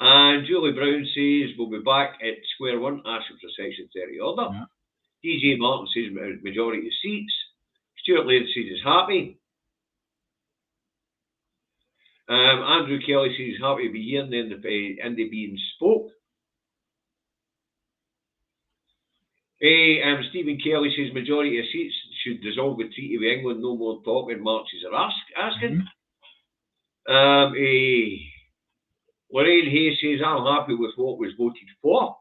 And Julie Brown says we'll be back at square one, asking for section 30 order. Yeah. DJ Martin says majority of seats. Stuart Laird says he's happy. Andrew Kelly says he's happy to be here and then Indy being spoke. Stephen Kelly says majority of seats should dissolve the treaty with England, no more talking, marches are asking. Lorraine Hayes says, I'm happy with what was voted for.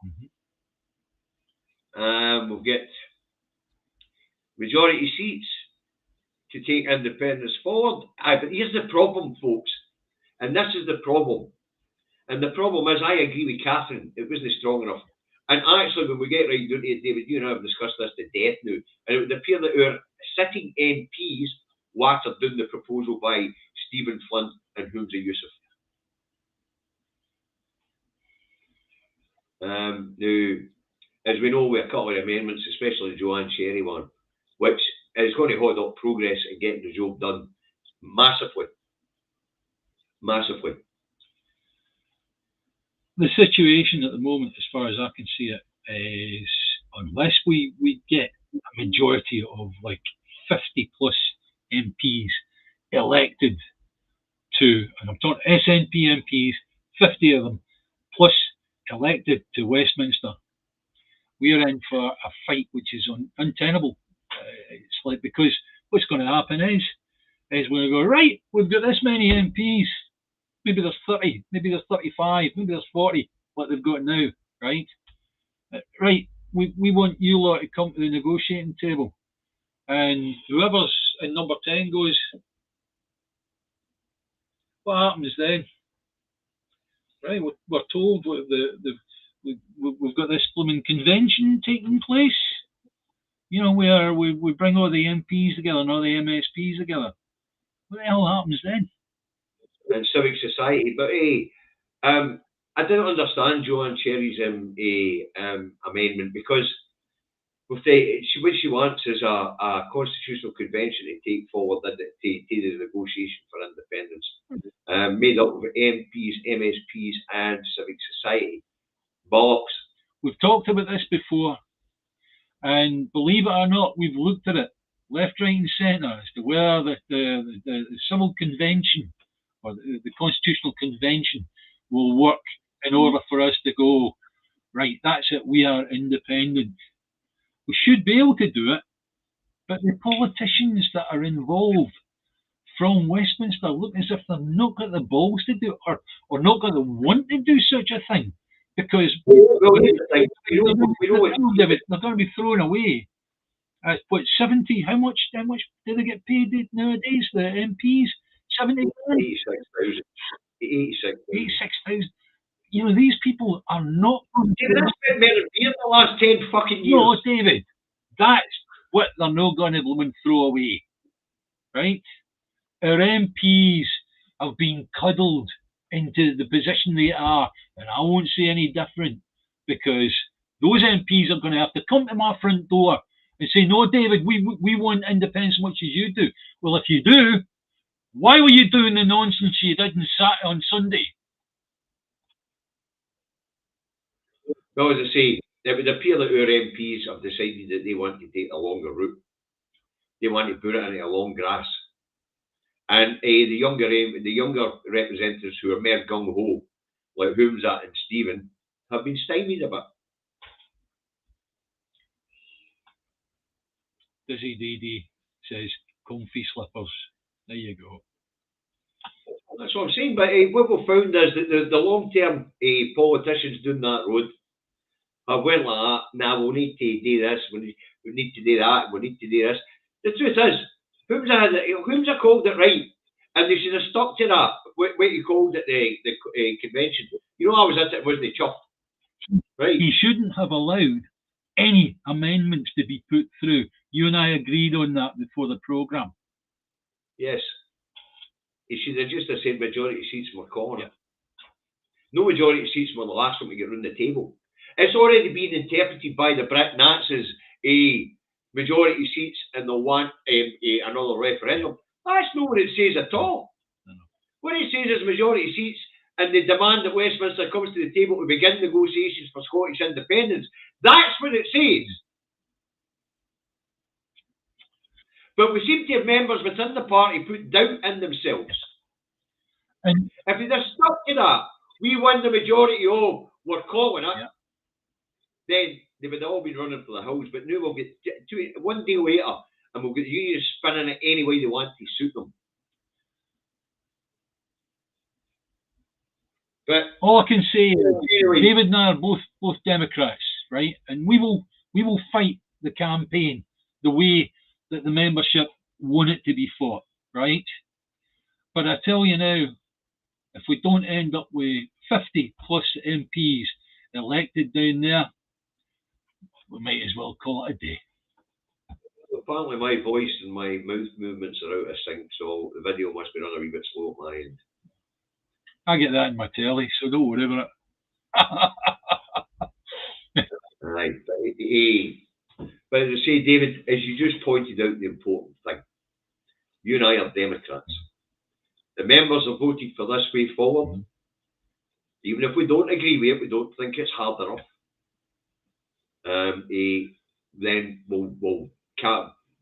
We'll get majority seats to take independence forward. But here's the problem, folks. And this is the problem. And the problem is, I agree with Catherine, it wasn't strong enough. And actually, when we get right down to it, David, you and I have discussed this to death now, and it would appear that our sitting MPs watered down the proposal by Stephen Flint and Humza Yousaf. Now, as we know, with a couple of amendments, especially the Joanne Cherry one, which is going to hold up progress in getting the job done massively. Massively. The situation at the moment, as far as I can see it, is unless we get a majority of like 50 plus MPs elected to, and I'm talking SNP MPs, 50 of them, plus elected to Westminster, we are in for a fight which is untenable. It's like, because what's going to happen is we're going to go, right, we've got this many MPs, maybe there's 30, maybe there's 35, maybe there's 40, what they've got now, right? Right, we want you lot to come to the negotiating table. And whoever's in number 10 goes, what happens then? Right, we're told we've got this blooming convention taking place, you know, where we bring all the MPs together and all the MSPs together. What the hell happens then? And civic society, but I didn't understand Joanne Cherry's amendment, because with what she wants is a constitutional convention to take forward to the negotiation for independence, made up of MPs, MSPs, and civic society. Bollocks. We've talked about this before, and believe it or not, we've looked at it left, right, and centre as to where the civil convention or the constitutional convention will work in order for us to go, right, that's it, we are independent. We should be able to do it, but the politicians that are involved from Westminster look as if they've not got the balls to do it, or not got the want to do such a thing, because they're going to be thrown away at what, 70? How much do they get paid nowadays, the MPs? 70? 86,000. You know, these people are not. David, that's been better beer the last 10 fucking years. No, David, that's what they're not going to throw away, right? Our MPs have been cuddled into the position they are, and I won't say any different, because those MPs are going to have to come to my front door and say, no, David, we want independence as much as you do. Well, if you do, why were you doing the nonsense you did on Sunday? Well, as I say, it would appear that our MPs have decided that they want to take a longer route. They want to put it in a long grass. And the younger representatives who are more gung-ho, like Humza and Stephen, have been stymied a bit. Dizzy DD says, comfy slippers. There you go. That's what I'm saying. But what we've found is that the long-term politicians doing that road have went like that. Now we need to do this. We need to do that. We need to do this. The truth is, Humza called it right, and they should have stuck to that. What he called it the convention. You know, I was at it, wasn't he, chuffed? Right. He shouldn't have allowed any amendments to be put through. You and I agreed on that before the programme. Yes. He should have just said majority seats were calling it. No majority seats were the last one to get round the table. It's already been interpreted by the Brit Nats as majority seats and they'll want another referendum. That's not what it says at all. No. What it says is majority seats and they demand that Westminster comes to the table to begin negotiations for Scottish independence. That's what it says. But we seem to have members within the party put doubt in themselves. And if they'd have stuck to that, we won the majority of, we're calling it, then they would have all been running for the hills. But now we'll get one day later and we'll get unions spinning it any way they want to suit them. But All I can say is David and I are both Democrats, right? And we will fight the campaign the way that the membership want it to be fought, right? But I tell you now, if we don't end up with 50 plus MPs elected down there, we might as well call it a day. Apparently my voice and my mouth movements are out of sync, so the video must be running a wee bit slow at my end. I get that in my telly, so don't worry about it. Right. But as I say, David, as you just pointed out the important thing, you and I are Democrats. The members have voted for this way forward. Even if we don't agree with it, we don't think it's hard enough, then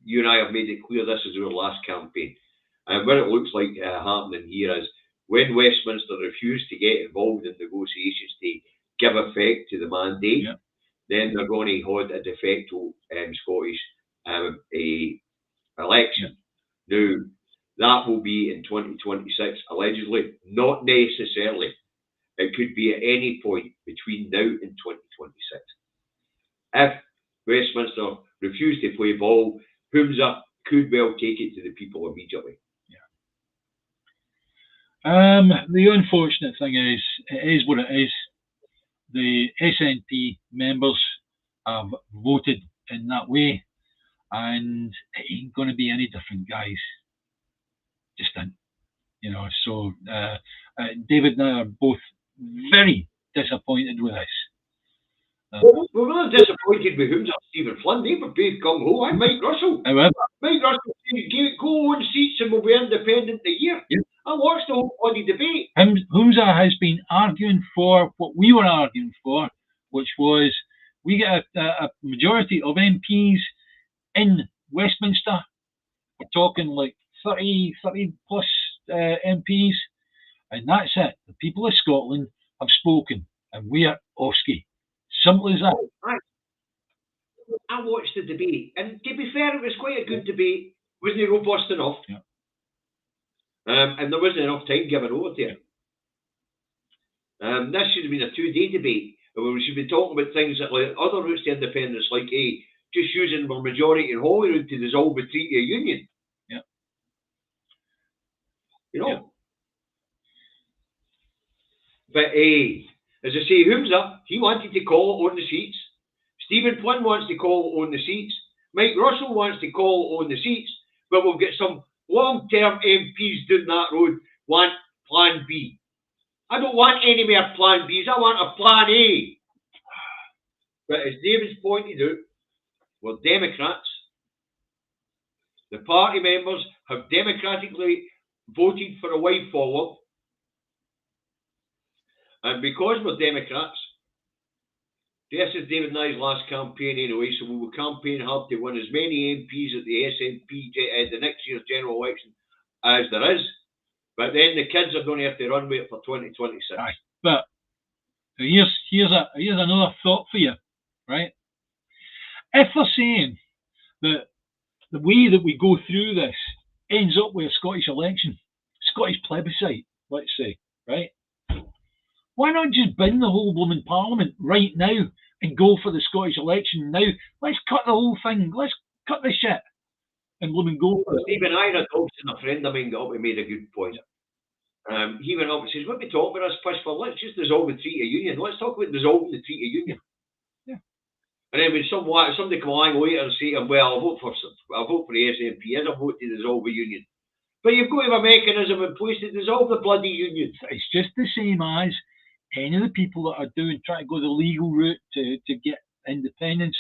you and I have made it clear this is our last campaign. And what it looks like happening here is when Westminster refuse to get involved in negotiations to give effect to the mandate, then they're going to hold a de facto Scottish election. Now, that will be in 2026, allegedly, not necessarily. It could be at any point between now and 2026. If Westminster refuse to play ball, Humza could well take it to the people immediately. The unfortunate thing is, it is what it is. The SNP members have voted in that way, and it ain't going to be any different, guys. Just in, So David and I are both very disappointed with this. We're really disappointed with Humza and Stephen Flynn. They were both gung ho. And Mike Russell. However, Mike Russell said, go on seats and we'll be independent a year. Yeah. I watched the whole bloody debate. Humza has been arguing for what we were arguing for, which was we get a majority of MPs in Westminster. We're talking like 30 plus MPs, and that's it. The people of Scotland have spoken, and we are Oski. Simple as that. I watched the debate, and to be fair, it was quite a good debate. Wasn't it robust enough? Yeah. And there wasn't enough time given over to it. This should have been a 2-day debate, where we should be talking about things that like other routes to independence, like just using our majority in Holyrood to dissolve the Treaty of Union. Yeah. Yeah. But as I say, Humza, he wanted to call it on the seats. Stephen Flynn wants to call it on the seats. Mike Russell wants to call it on the seats. But we'll get some long-term MPs down that road want Plan B. I don't want any more Plan Bs. I want a Plan A. But as David's pointed out, we're Democrats. The party members have democratically voted for a way forward. And because we're Democrats, this is David and I's last campaign anyway, so we will campaign hard to win as many MPs at the SNP, the next year's general election, as there is. But then the kids are going to have to run with it for 2026. Aye. But here's another thought for you, right? If they're saying that the way that we go through this ends up with a Scottish election, Scottish plebiscite, let's say, right? Why not just bin the whole blooming Parliament right now and go for the Scottish election now? Let's cut the whole thing. Let's cut the shit and blooming go for it. Stephen Ira Dobson, a friend of mine, got up and made a good point. He went up and says, what are we talking about this push for? Let's just dissolve the Treaty of Union. Let's talk about dissolving the Treaty of Union. Yeah. And then when somebody come along later and say, well, I'll vote for the SNP as a vote to dissolve the union. But you've got to have a mechanism in place to dissolve the bloody union. It's just the same as any of the people that are trying to go the legal route to get independence.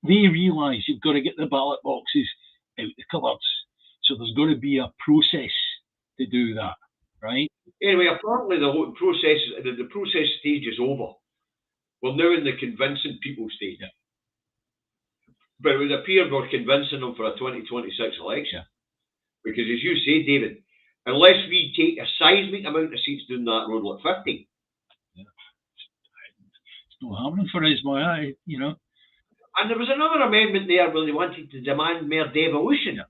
They realise you've got to get the ballot boxes out the cupboards. So there's got to be a process to do that, right? Anyway, apparently the process stage is over. We're now in the convincing people stage. Yeah. But it would appear we're convincing them for a 2026 election. Yeah. Because as you say, David, unless we take a seismic amount of seats down that road like 50. Yeah. It's not happening for us, my eye, And there was another amendment there where they wanted to demand more devolution. Yeah.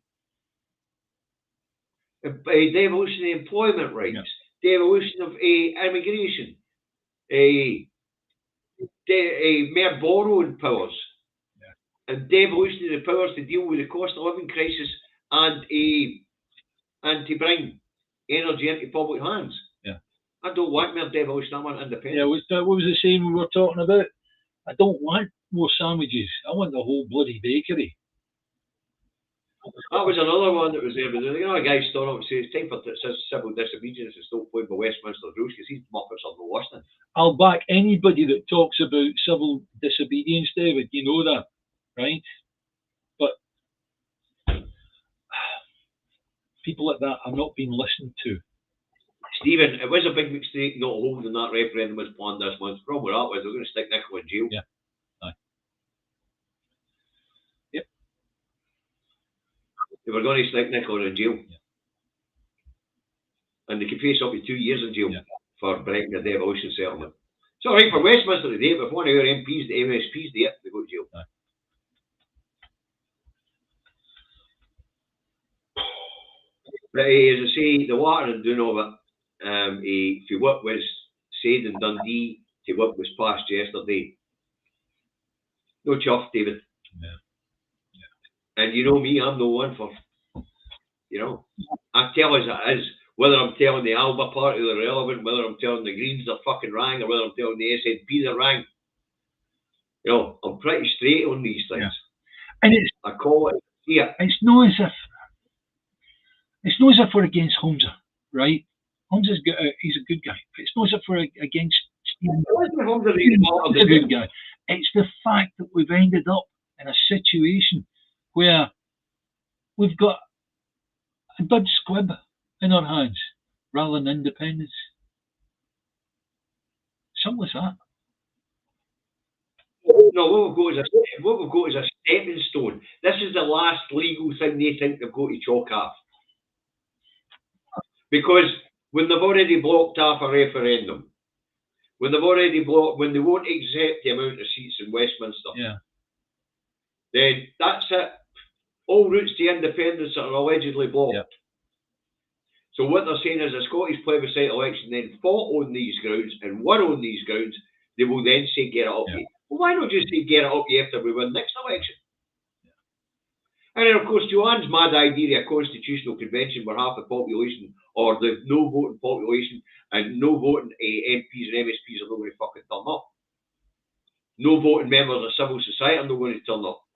Devolution of employment rights, devolution of immigration, mere borrowing powers Yeah. and devolution of the powers to deal with the cost of living crisis and to bring energy into public hands. Yeah. I don't want more devolution. I want independence. Yeah, what was the saying we were talking about? I don't want more sandwiches. I want the whole bloody bakery. That was another one that was there. But you know, a guy stood up and says, "It's time for civil disobedience to stop playing by Westminster rules because these muppets are not listening." I'll back anybody that talks about civil disobedience, David. You know that, right? But people like that are not being listened to. Stephen, it was a big mistake not holding that referendum as planned this month. The problem with that was they're going to stick Nicola in jail. Yeah. Aye. Yep. They were going to stick Nicola in jail. Yeah. And they could face up to 2 years in jail for breaking the devolution settlement. Yeah. It's all right for Westminster today, but if one of our MPs, the MSPs, they go to jail. Aye. But as I say, the water and doing all of it, for what was said in Dundee to what was passed yesterday, no chuff, David. Yeah. And you know me, I'm no one for, I tell as it is. Whether I'm telling the Alba party they're relevant, whether I'm telling the Greens they're fucking rang, or whether I'm telling the SNP they're rang, I'm pretty straight on these things. Yeah. And I call it here. It's not as if we're against Holmesa, right? Holmesa's he's a good guy. It's not as if we're against Stephen. He's a good guy. It's the fact that we've ended up in a situation where we've got a dud squib in our hands rather than independence. Simple as that. No, what we've got is a stepping stone. This is the last legal thing they think they've got to chalk off. Because when they've already blocked off a referendum, when they won't accept the amount of seats in Westminster, then that's it. All routes to independence are allegedly blocked. Yeah. So what they're saying is a Scottish plebiscite election then fought on these grounds and won on these grounds, they will then say get it up to you. Well, why not just say get it up to you after we win next election? Yeah. And then of course Joanne's mad idea of a constitutional convention where half the population or the no voting population and no voting MPs and MSPs are not going to fucking turn up. No voting members of civil society are not going to turn up.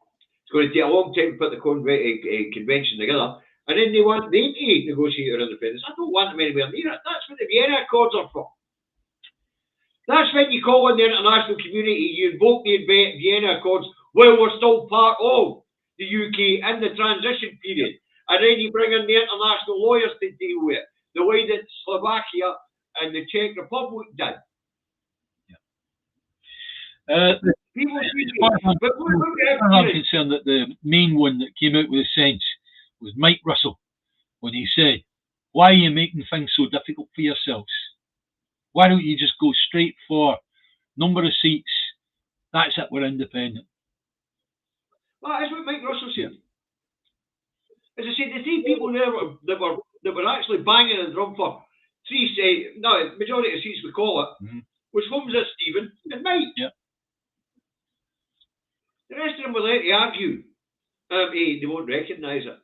It's going to take a long time to put the convention together. And then they want them to negotiate their independence. I don't want them anywhere near it. That's what the Vienna Accords are for. That's when you call on the international community, you invoke the Vienna Accords while we're still part of the UK in the transition period. And then you bring in the international lawyers to deal with it, the way that Slovakia and the Czech Republic did. I'm concerned that the main one that came out with sense was Mike Russell when he said, "Why are you making things so difficult for yourselves? Why don't you just go straight for number of seats? That's it, we're independent." Well, that's what Mike Russell said. As I said, the three people there that were actually banging the drum for majority of seats we call it, was Holmesa, Stephen, and Mike. Yeah. The rest of them were there to argue. They won't recognise it.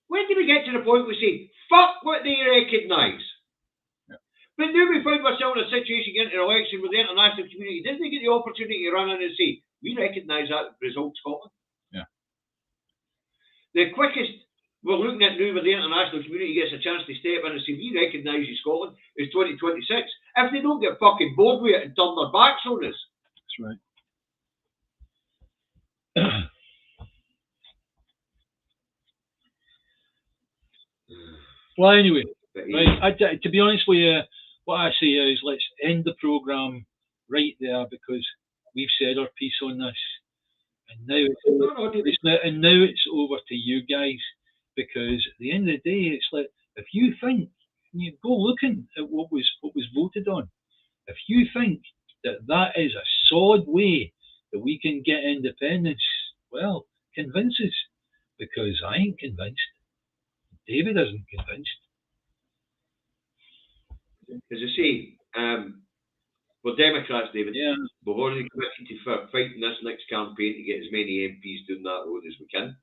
When do we get to the point we say, fuck what they recognise? Yeah. But now we find ourselves in a situation getting an election where the international community doesn't get the opportunity to run in and say, we recognise that result, Scotland. Yeah. The quickest we're looking at now where the international community gets a chance to step in and say, we recognise you, Scotland, is 2026. If they don't get fucking bored with it and turn their backs on us. That's right. Well, anyway, right, to be honest with you, what I say is let's end the programme right there because we've said our piece on this. And now it's over to you guys because at the end of the day, it's like if you think, you go looking at what was voted on, if you think that is a solid way that we can get independence, well, convince us because I ain't convinced. David isn't convinced. As I say, We're Democrats, David. Yeah. We've already committed to fighting this next campaign to get as many MPs down that road as we can.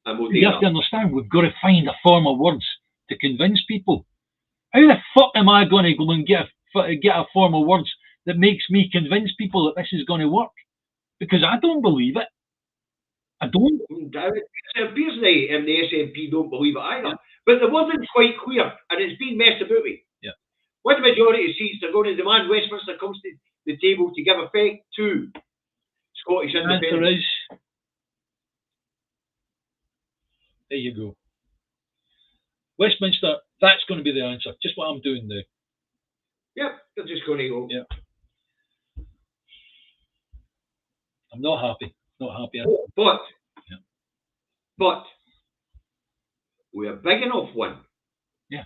And we'll do You have to understand, we've got to find a form of words to convince people. How the fuck am I going to go and get a form of words that makes me convince people that this is going to work? Because I don't believe it. I don't. It appears the SNP don't believe it either. Yeah. But the wording's quite clear, and it's been messed about with. Yeah. With the majority of seats, they're going to demand Westminster comes to the table to give effect to Scottish independence. There you go. Westminster, that's going to be the answer. Just what I'm doing now. Yep, they're just going to go. Yeah. I'm not happy. Not happy. But we're a big enough one. Yeah.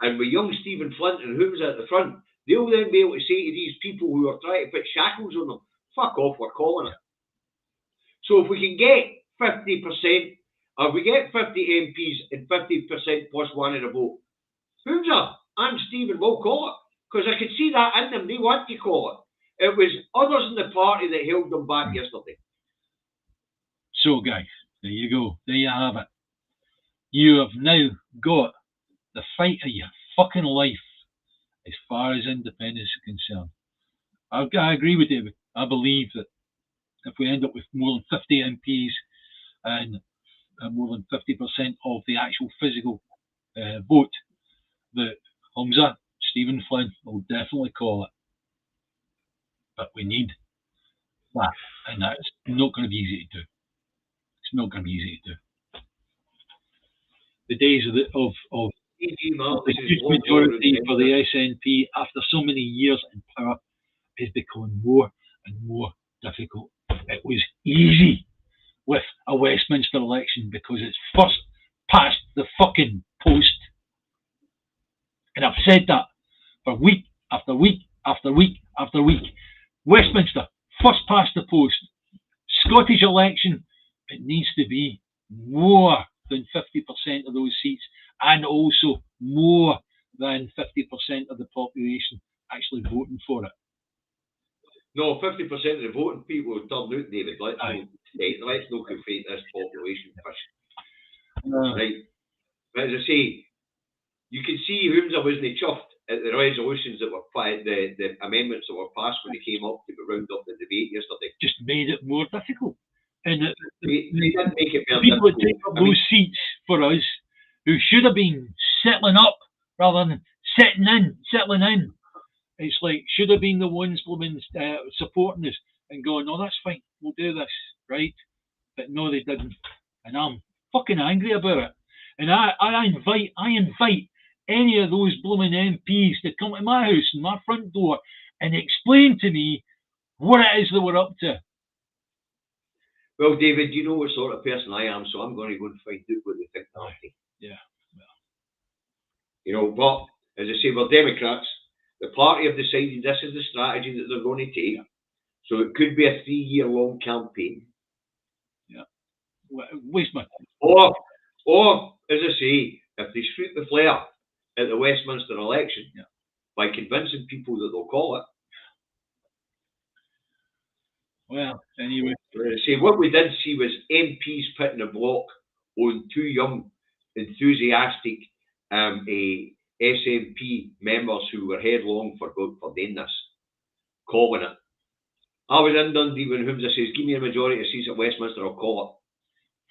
And with young Stephen Flint and who's at the front, they'll then be able to say to these people who are trying to put shackles on them, fuck off, we're calling it. So if we can get 50%, or if we get 50 MPs and 50% plus one in a vote, Hoover and Stephen will call it. Because I could see that in them, they want to call it. It was others in the party that held them back yesterday. So guys, there you go. There you have it. You have now got the fight of your fucking life as far as independence is concerned. I agree with David. I believe that if we end up with more than 50 MPs and more than 50% of the actual physical vote, that Humza, Stephen Flynn will definitely call it. But we need that, and that's not going to be easy to do. It's not going to be easy to do. The days of the huge majority for the SNP after so many years in power is becoming more and more difficult. It was easy with a Westminster election because it's first past the fucking post. And I've said that for week after week after week after week. Westminster, first past the post. Scottish election, it needs to be more than 50% of those seats, and also more than 50% of the population actually voting for it. No, 50% of the voting people will turn out, David. Let's not conflate this population fish. Right. But as I say, you can see Humza wasn't chuffed at the resolutions that were the amendments that were passed when they came up to round up the debate yesterday. Just made it more difficult. And they didn't make it more people difficult. That take up those seats for us, who should have been settling up rather than settling in. It's like, should have been the ones supporting us and going, no, that's fine, we'll do this, right? But no, they didn't. And I'm fucking angry about it. And I invite any of those blooming MPs to come to my house and my front door and explain to me what it is that we're up to. Well, David, you know what sort of person I am, so I'm going to go and find out what they think that day. Yeah. Well. You know, but as I say, we're Democrats. The party have decided this is the strategy that they're going to take. Yeah. So it could be a 3-year-long campaign. Yeah. Waste my time. Or, as I say, if they shoot the flare at the Westminster election by convincing people that they'll call it. Well, anyway. See, what we did see was MPs putting a block on 2 young, enthusiastic SNP members who were headlong for doing this, calling it. I was in Dundee when Humza says, give me a majority of seats at Westminster, I'll call it.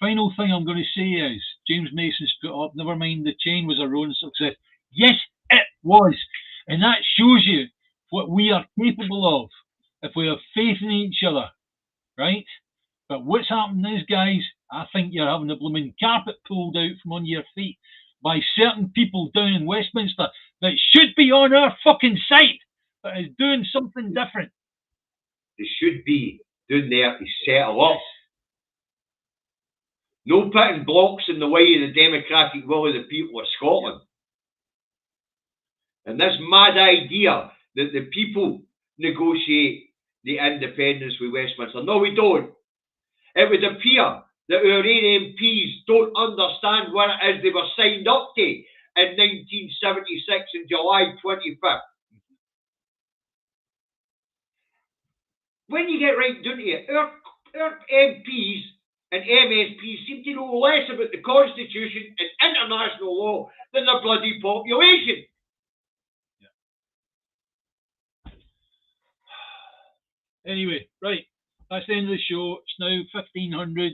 Final thing I'm going to say is, James Mason's put up, never mind the chain was our own success. Yes, it was. And that shows you what we are capable of if we have faith in each other, right? But what's happening is, guys, I think you're having the blooming carpet pulled out from under your feet by certain people down in Westminster that should be on our fucking side, but is doing something different. They should be doing there to settle up. No putting blocks in the way of the democratic will of the people of Scotland. And this mad idea that the people negotiate the independence with Westminster. No, we don't. It would appear that our MPs don't understand what it is they were signed up to in 1976 on July 25th. when you get right down to it, our MPs and MSPs seem to know less about the Constitution and international law than their bloody population. Anyway, right, that's the end of the show. It's now 1500,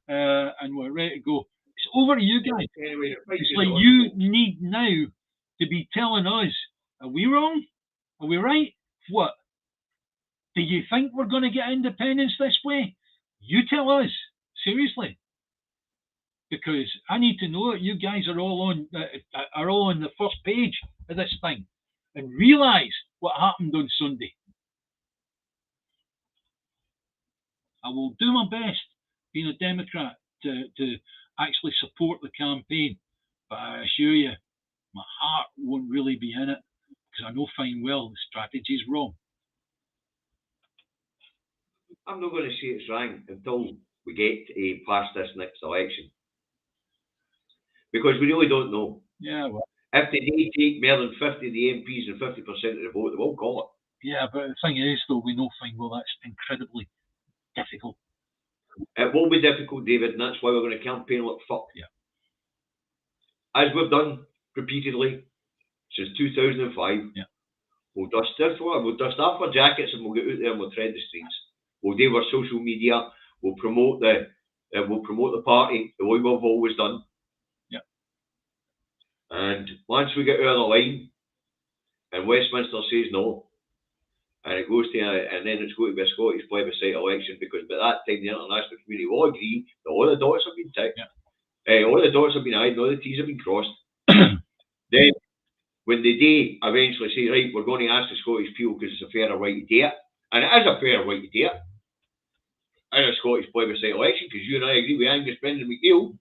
and we're ready to go. It's over to you guys. Anyway, it's like you need now to be telling us, are we wrong? Are we right? What? Do you think we're going to get independence this way? You tell us. Seriously. Because I need to know that you guys are all on the first page of this thing and realise what happened on Sunday. I will do my best, being a Democrat, to actually support the campaign. But I assure you, my heart won't really be in it, because I know fine well the strategy is wrong. I'm not going to say it's wrong until we get past this next election. Because we really don't know. Yeah, well. If they take more than 50 of the MPs and 50% of the vote, they won't call it. Yeah, but the thing is, though, we know fine well that's incredibly difficult. It will be difficult, David, and that's why we're going to campaign like fuck. Yeah. As we've done repeatedly since 2005. Yeah. We'll dust off our jackets and we'll get out there and we'll tread the streets. We'll do our social media. We'll promote the party the way we've always done. Yeah. And once we get out of the line, and Westminster says no, and it goes to and then it's going to be a Scottish plebiscite election, because by that time the international community will agree that all the dots have been ticked, all the dots have been ironed, all the T's have been crossed. Then, when they do eventually say, right, we're going to ask the Scottish people because it's a fair right to do it, and it is a fair right to do it, in a Scottish plebiscite election, because you and I agree with Angus Brendan McNeill,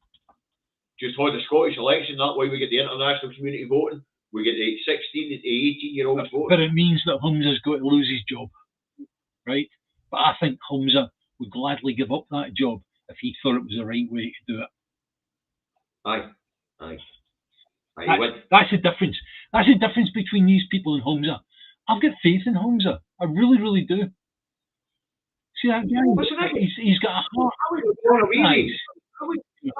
just hold the Scottish election, that way we get the international community voting, we get the 16 to 18-year-olds voting. But it means that Humza's got to lose his job, right? But I think Humza would gladly give up that job if he thought it was the right way to do it. Aye. That's the difference. That's the difference between these people and Humza. I've got faith in Humza. I really, really do. See that guy? He's got a heart. I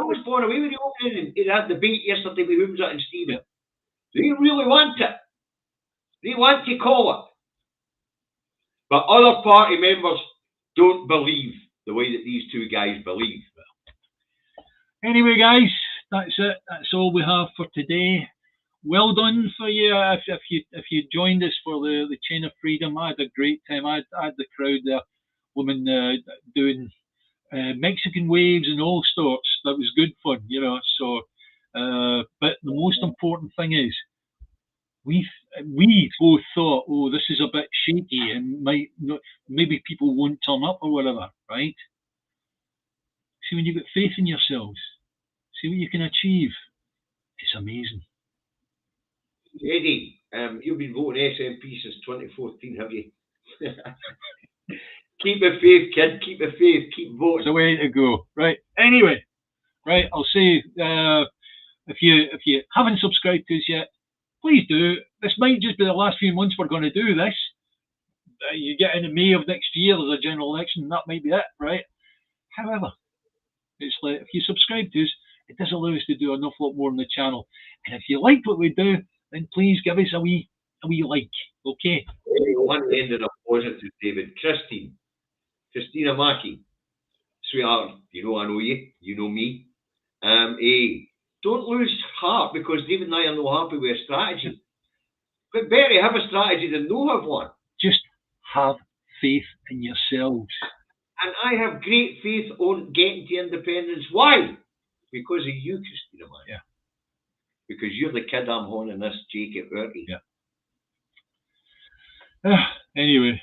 was blown away with the opening. He had the debate yesterday with Humza and Stephen. Yeah. They really want it. They want to call it. But other party members don't believe the way that these two guys believe. Anyway, guys, that's it. That's all we have for today. Well done for you if you joined us for the Chain of Freedom. I had a great time. I had the crowd there, women doing Mexican waves and all sorts. That was good fun, you know. So, but the most important thing is we both thought, oh, this is a bit shaky and maybe people won't turn up or whatever, right? See, when you've got faith in yourselves, see what you can achieve. It's amazing. Eddie, you've been voting SNP since 2014, have you? Keep the faith, kid. Keep the faith. Keep voting. It's the way to go. Right. Anyway, right. I'll say if you haven't subscribed to us yet, please do. This might just be the last few months we're going to do this. You get into May of next year, there's a general election, and that might be it, right? However, it's like if you subscribe to us, it does allow us to do an awful lot more on the channel. And if you liked what we do, then please give us a wee like, okay? One end of a positive, David. Christina Mackey, sweetheart, you know I know you, you know me. Don't lose heart because David and I are not happy with a strategy. But better to have a strategy than no have one. Just have faith in yourselves. And I have great faith on getting to independence. Why? Because of you, Christina Mackey. Yeah. Because you're the kid I'm honing this Jake at 30. Yeah. Anyway.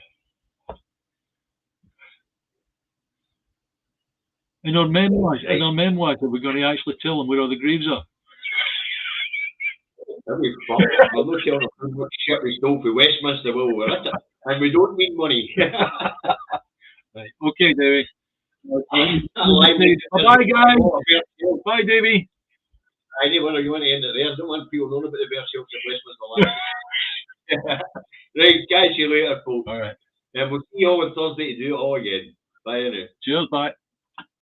In our memoirs, are we going to actually tell them where all the graves are? I'm not telling them how much shit we stole from Westminster while we're at it. And we don't need money. Right. Okay, Davey. Bye, guys. Bye, Davey. I know whether you want to end it there. I don't want people knowing about the Versailles of Westminster. Right, catch you later, folks. All right. And we'll see you all on Thursday to do it all again. Bye now. Cheers, bye.